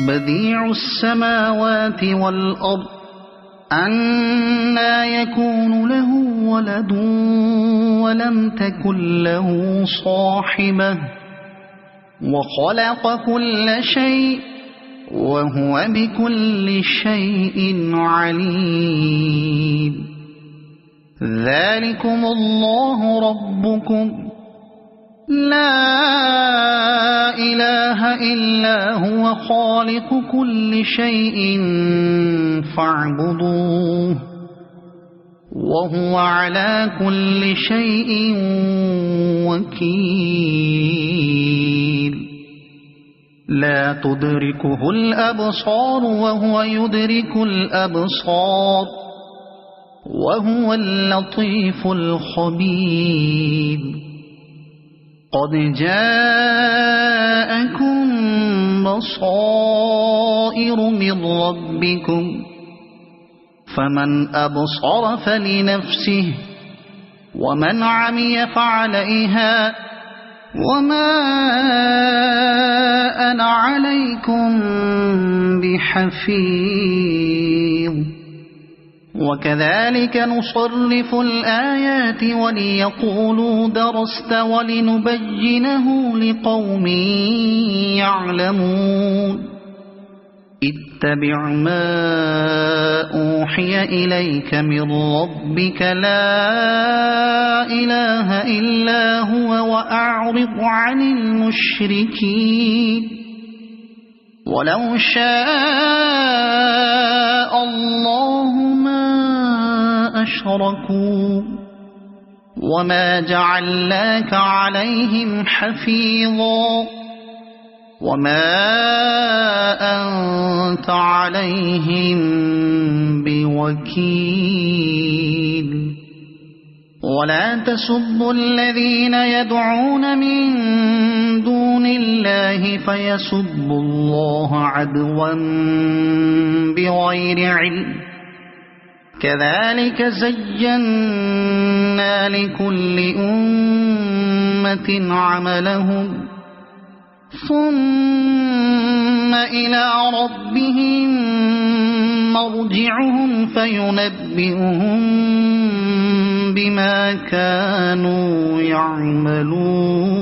بديع السماوات والأرض أنى يكون له ولد ولم تكن له صاحبة وخلق كل شيء وهو بكل شيء عليم. ذلكم الله ربكم لا إله إلا هو خالق كل شيء فاعبدوه وهو على كل شيء وكيل. لا تدركه الأبصار وهو يدرك الأبصار وهو اللطيف الخبير. قد جاءكم بصائر من ربكم فمن أبصر فلنفسه ومن عمي فعليها وما أنا عليكم بحفيظ. وكذلك نصرف الآيات وليقولوا درست ولنبينه لقوم يعلمون. اتبع ما أوحي إليك من ربك لا إله إلا هو وأعرض عن المشركين. ولو شاء الله ما أشركوا وما جعلناك عليهم حفيظا وما أنت عليهم بوكيل. ولا تسبوا الذين يدعون من دون الله فيسبوا الله عدوا بغير علم. كذلك زينا لكل أمة عملهم ثم إلى ربهم مرجعهم فينبئهم بما كانوا يعملون.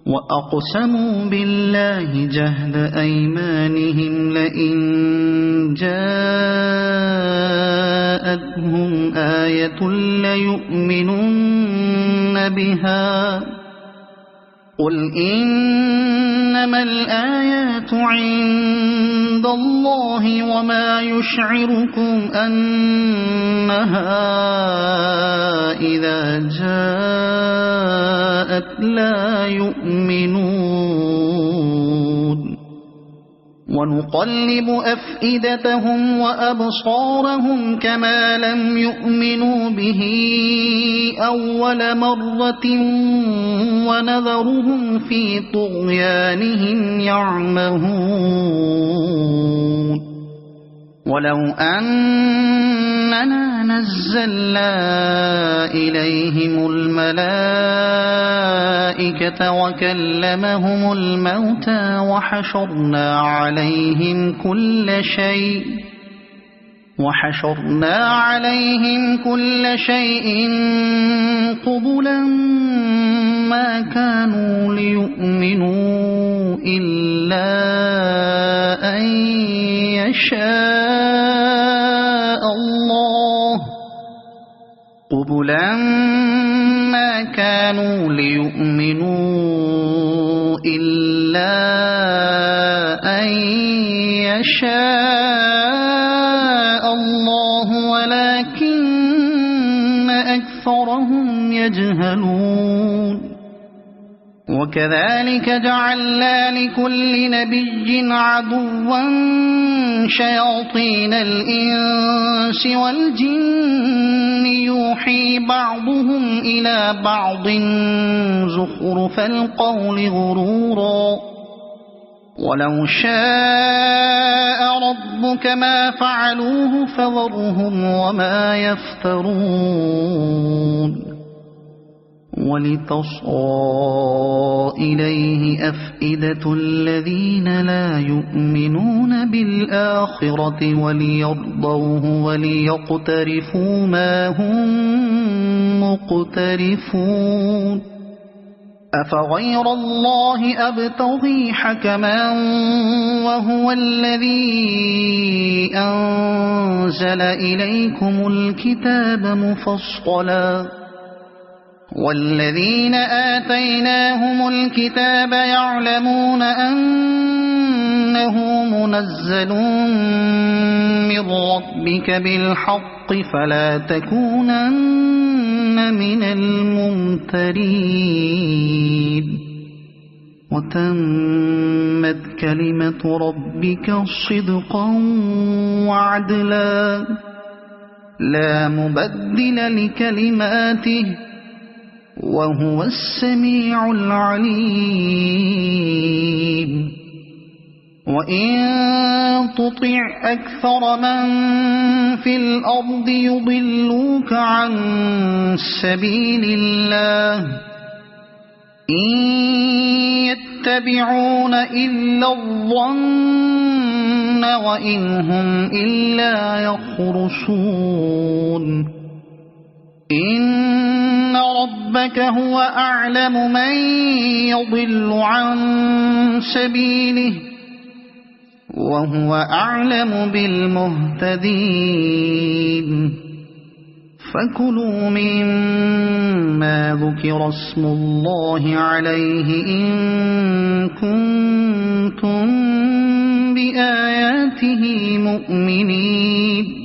وأقسموا بالله جهد أيمانهم لئن جاءتهم آية ليؤمنن بها قل إنما الآيات عند الله وما يشعركم أنها إذا جاءت لا يؤمنون. ونقلب أفئدتهم وأبصارهم كما لم يؤمنوا به أول مرة ونذرهم في طغيانهم يعمهون. ولو أننا نزلنا إليهم الملائكة وكلمهم الموتى وحشرنا عليهم كل شيء قبلا ما كانوا ليؤمنوا إلا أن يشاء الله ولكن أكثرهم يجهلون. وكذلك جعلنا لكل نبي عدوا شياطين الإنس والجن يوحي بعضهم إلى بعض زخرف القول غرورا. ولو شاء ربك ما فعلوه فذرهم وما يفترون. ولتصغى إليه أفئدة الذين لا يؤمنون بالآخرة وليرضوه وليقترفوا ما هم مقترفون أفغير الله أبتغي حكما وهو الذي أنزل إليكم الكتاب مفصلا والذين آتيناهم الكتاب يعلمون أنه منزل من ربك بالحق فلا تكونن من الممترين وتمت كلمة ربك صدقا وعدلا لا مبدل لكلماته وهو السميع العليم وإن تطع أكثر من في الأرض يضلوك عن سبيل الله إن يتبعون إلا الظن وإن هم إلا يخرصون إن ربك هو أعلم من يضل عن سبيله وهو أعلم بالمهتدين فكلوا مما ذكر اسم الله عليه إن كنتم بآياته مؤمنين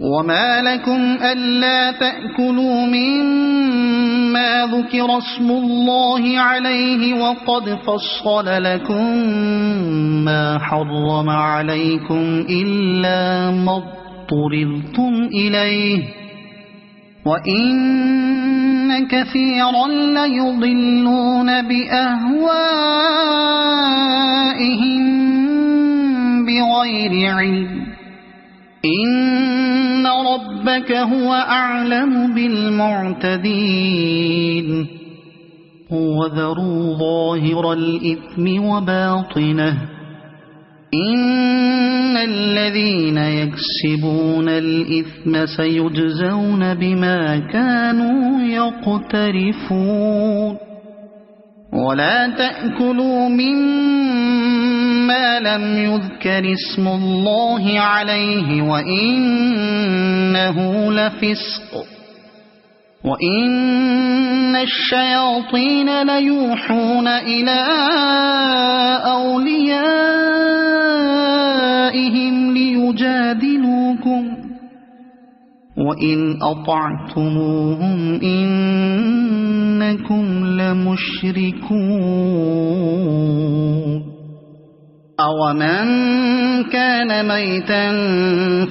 وما لكم ألا تأكلوا مما ذكر اسم الله عليه وقد فصل لكم ما حرم عليكم إلا ما اضطررتم إليه وإن كثيرا ليضلون بأهوائهم بغير علم إن ربك هو أعلم بالمعتدين وذروا ظاهر الإثم وباطنه إن الذين يكسبون الإثم سيجزون بما كانوا يقترفون ولا تأكلوا مما لم يذكر اسم الله عليه وإنه لفسق وإن الشياطين ليوحون إلى أوليائهم ليجادلوكم وإن أطعتموهم إنكم لمشركون أومن كان ميتا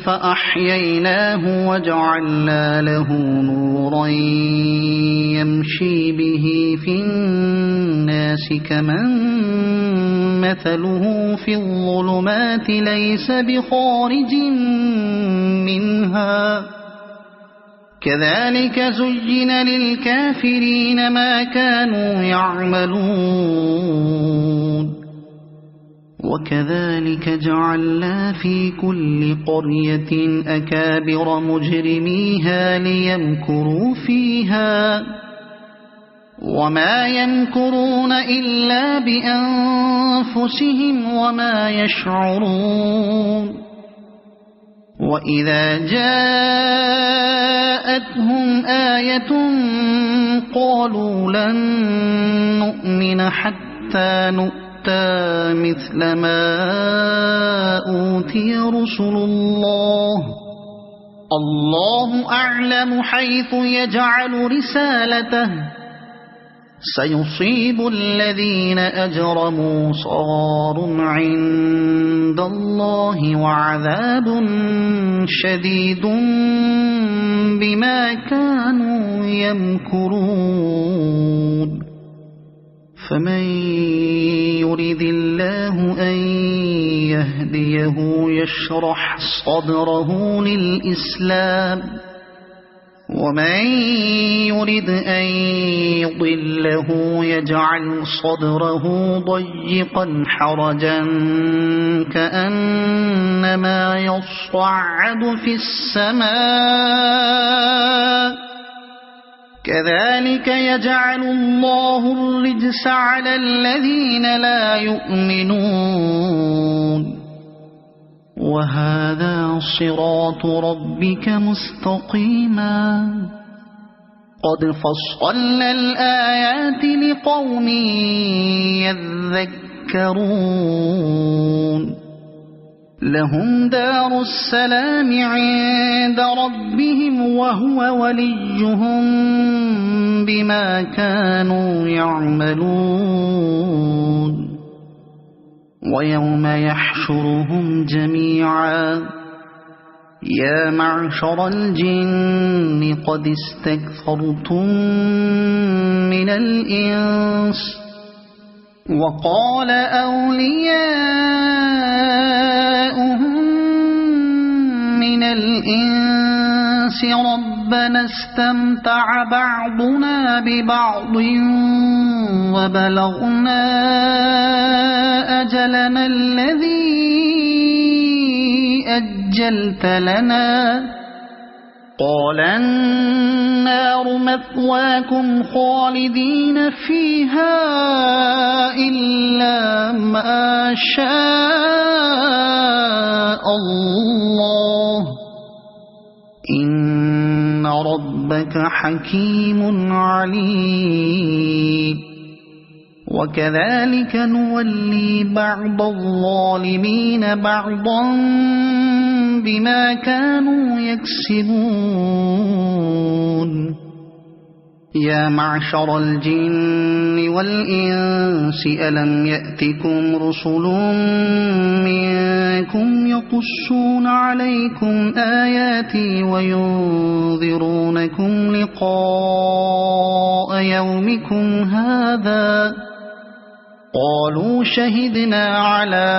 فأحييناه وجعلنا له نورا يمشي به في الناس كمن مثله في الظلمات ليس بخارج منها كذلك زين للكافرين ما كانوا يعملون وكذلك جعلنا في كل قرية أكابر مجرميها ليمكروا فيها وما يمكرون إلا بأنفسهم وما يشعرون وإذا جاءتهم آية قالوا لن نؤمن حتى نؤمن مثل ما أوتي رسل الله أعلم حيث يجعل رسالته سيصيب الذين أجرموا صغار عند الله وعذاب شديد بما كانوا يمكرون فمن يرد الله أن يهديه يشرح صدره للإسلام ومن يرد أن يضله يجعل صدره ضيقا حرجا كأنما يصعد في السماء كذلك يجعل الله الرجس على الذين لا يؤمنون وهذا صراط ربك مستقيما قد فصلنا الآيات لقوم يذكرون لهم دار السلام عند ربهم وهو وليهم بما كانوا يعملون ويوم يحشرهم جميعا يا معشر الجن قد استكثرتم من الإنس وقال أولياؤهم من الإنس ربنا استمتع بعضنا ببعض وبلغنا أجلنا الذي أجلت لنا قال النار مثواكم خالدين فيها إلا ما شاء الله إن ربك حكيم عليم وكذلك نولي بعض الظالمين بعضا بما كانوا يكسبون يا معشر الجن والإنس ألم يأتكم رسل منكم يقصون عليكم آياتي وينذرونكم لقاء يومكم هذا قالوا شهدنا على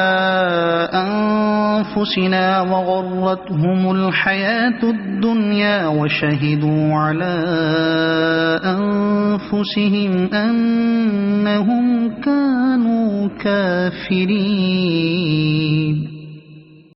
أنفسنا وغرتهم الحياة الدنيا وشهدوا على أنفسهم أنهم كانوا كافرين